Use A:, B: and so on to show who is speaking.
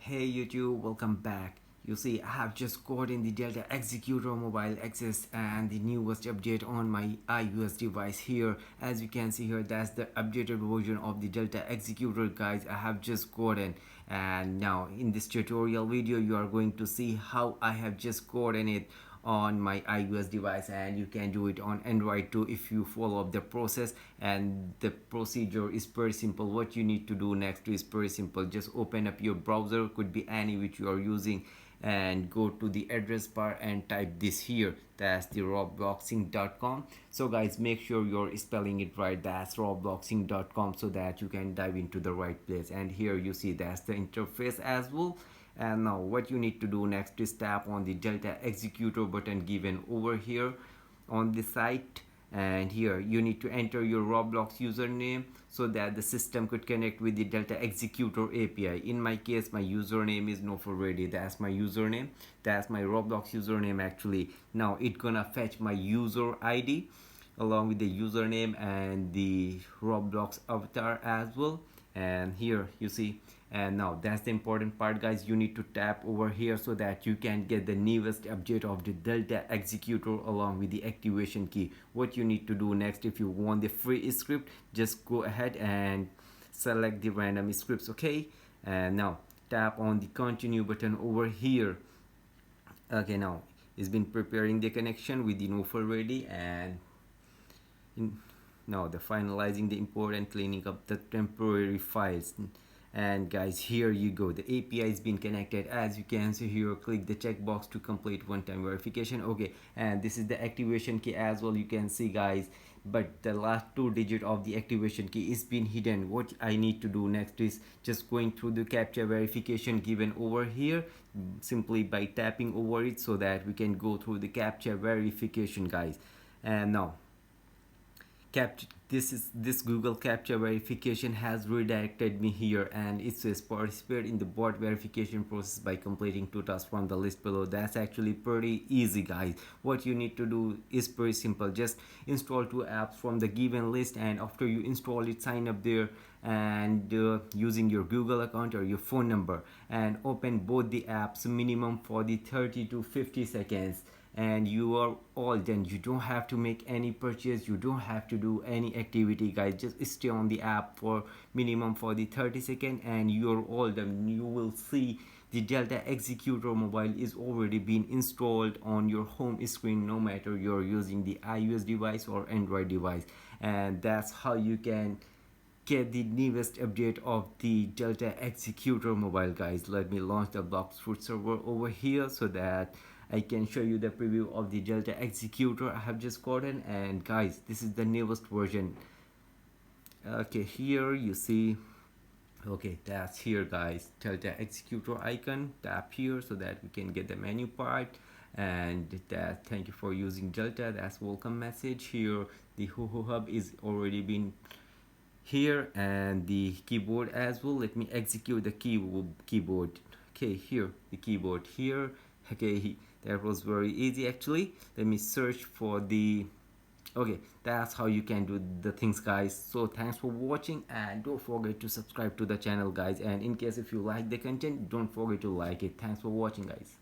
A: Hey YouTube, welcome back. You see, I have just got in the Delta Executor mobile access and the newest update on my iOS device here. As you can see here, that's the updated version of the Delta Executor, guys. I have just gotten, and now in this tutorial video you are going to see how I have just gotten it on my iOS device, and you can do it on Android too if you follow up the process. And the procedure is very simple. What you need to do next is very simple. Just open up your browser, could be any which you are using, and go to the address bar and type this here. That's the robloxing.com. So guys, make sure you're spelling it right. That's robloxing.com, so that you can dive into the right place. And here you see that's the interface as well. And now what you need to do next is tap on the Delta Executor button given over here on the site, and here you need to enter your Roblox username so that the system could connect with the Delta Executor API. In my case, my username is NoForReady. That's my username. That's my Roblox username actually. Now it's gonna fetch my user ID along with the username and the Roblox avatar as well. And here you see, and now that's the important part, guys. You need to tap over here so that you can get the newest update of the Delta Executor along with the activation key. What you need to do next, if you want the free script, just go ahead and select the random scripts, okay? And now tap on the continue button over here. Okay, now it's been preparing the connection with the NoForReady, and now the finalizing the important cleaning up the temporary files. And guys, here you go, the API has been connected. As you can see here, click the checkbox to complete one-time verification. Okay, and this is the activation key as well, you can see, guys, but the last two digits of the activation key is been hidden. What I need to do next is just going through the captcha verification given over here, simply by tapping over it so that we can go through the captcha verification, guys. And now this Google captcha verification has redirected me here, and it says participate in the bot verification process by completing two tasks from the list below. That's actually pretty easy, guys. What you need to do is pretty simple. Just install two apps from the given list, and after you install it, sign up there and using your Google account or your phone number, and open both the apps minimum for the 30 to 50 seconds, and you are all done. You don't have to make any purchase, you don't have to do any activity, guys. Just stay on the app for minimum for the 30 seconds and you're all done. You will see the Delta Executor mobile is already been installed on your home screen, no matter you're using the iOS device or Android device. And that's how you can get the newest update of the Delta Executor mobile, guys. Let me launch the Bloxfruit server over here so that I can show you the preview of the Delta Executor I have just gotten. And guys, this is the newest version. Okay, here you see, okay, that's here, guys, Delta Executor icon. Tap here so that we can get the menu part, and that thank you for using Delta. That's welcome message here. The hub is already been here, and the keyboard as well. Let me execute the keyboard. Okay, here the keyboard here. Okay, that was very easy actually. Let me search for the, okay, that's how you can do the things, guys. So thanks for watching, and don't forget to subscribe to the channel, guys. And in case if you like the content, don't forget to like it. Thanks for watching, guys.